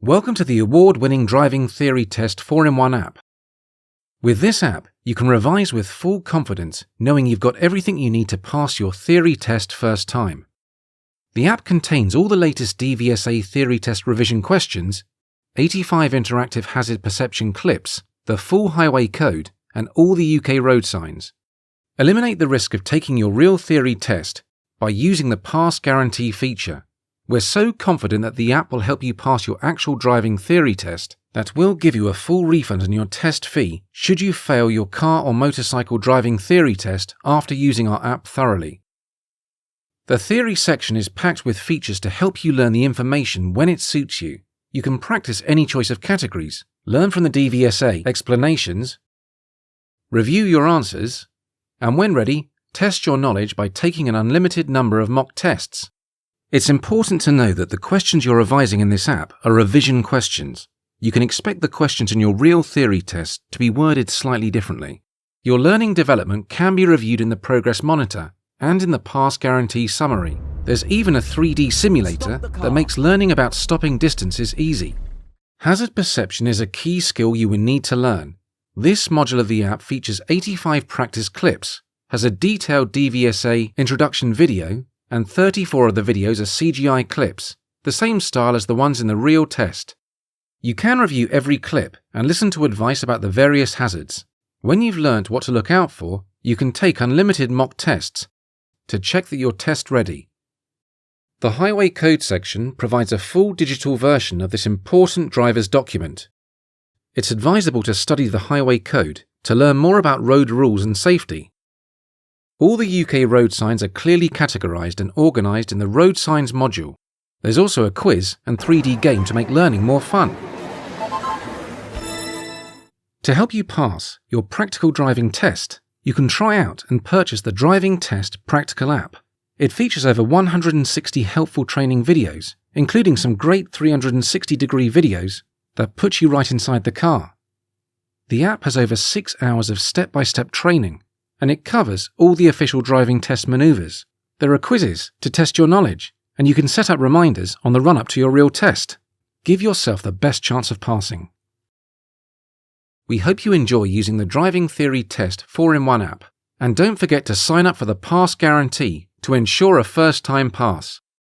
Welcome to the award-winning Driving Theory Test 4-in-1 app. With this app, you can revise with full confidence, knowing you've got everything you need to pass your theory test first time. The app contains all the latest DVSA theory test revision questions, 85 interactive hazard perception clips, the full highway code, and all the UK road signs. Eliminate the risk of taking your real theory test by using the Pass Guarantee feature. We're so confident that the app will help you pass your actual driving theory test that we'll give you a full refund on your test fee should you fail your car or motorcycle driving theory test after using our app thoroughly. The theory section is packed with features to help you learn the information when it suits you. You can practice any choice of categories, learn from the DVSA explanations, review your answers, and when ready, test your knowledge by taking an unlimited number of mock tests. It's important to know that the questions you're revising in this app are revision questions. You can expect the questions in your real theory test to be worded slightly differently. Your learning development can be reviewed in the Progress Monitor and in the Pass Guarantee summary. There's even a 3D simulator that makes learning about stopping distances easy. Hazard perception is a key skill you will need to learn. This module of the app features 85 practice clips, has a detailed DVSA introduction video, and 34 of the videos are CGI clips, the same style as the ones in the real test. You can review every clip and listen to advice about the various hazards. When you've learned what to look out for, you can take unlimited mock tests to check that you're test ready. The Highway Code section provides a full digital version of this important driver's document. It's advisable to study the Highway Code to learn more about road rules and safety. All the UK road signs are clearly categorised and organised in the Road Signs module. There's also a quiz and 3D game to make learning more fun. To help you pass your practical driving test, you can try out and purchase the Driving Test Practical app. It features over 160 helpful training videos, including some great 360-degree videos that put you right inside the car. The app has over 6 hours of step-by-step training, and it covers all the official driving test manoeuvres. There are quizzes to test your knowledge, and you can set up reminders on the run-up to your real test. Give yourself the best chance of passing. We hope you enjoy using the Driving Theory Test 4-in-1 app, and don't forget to sign up for the Pass Guarantee to ensure a first-time pass.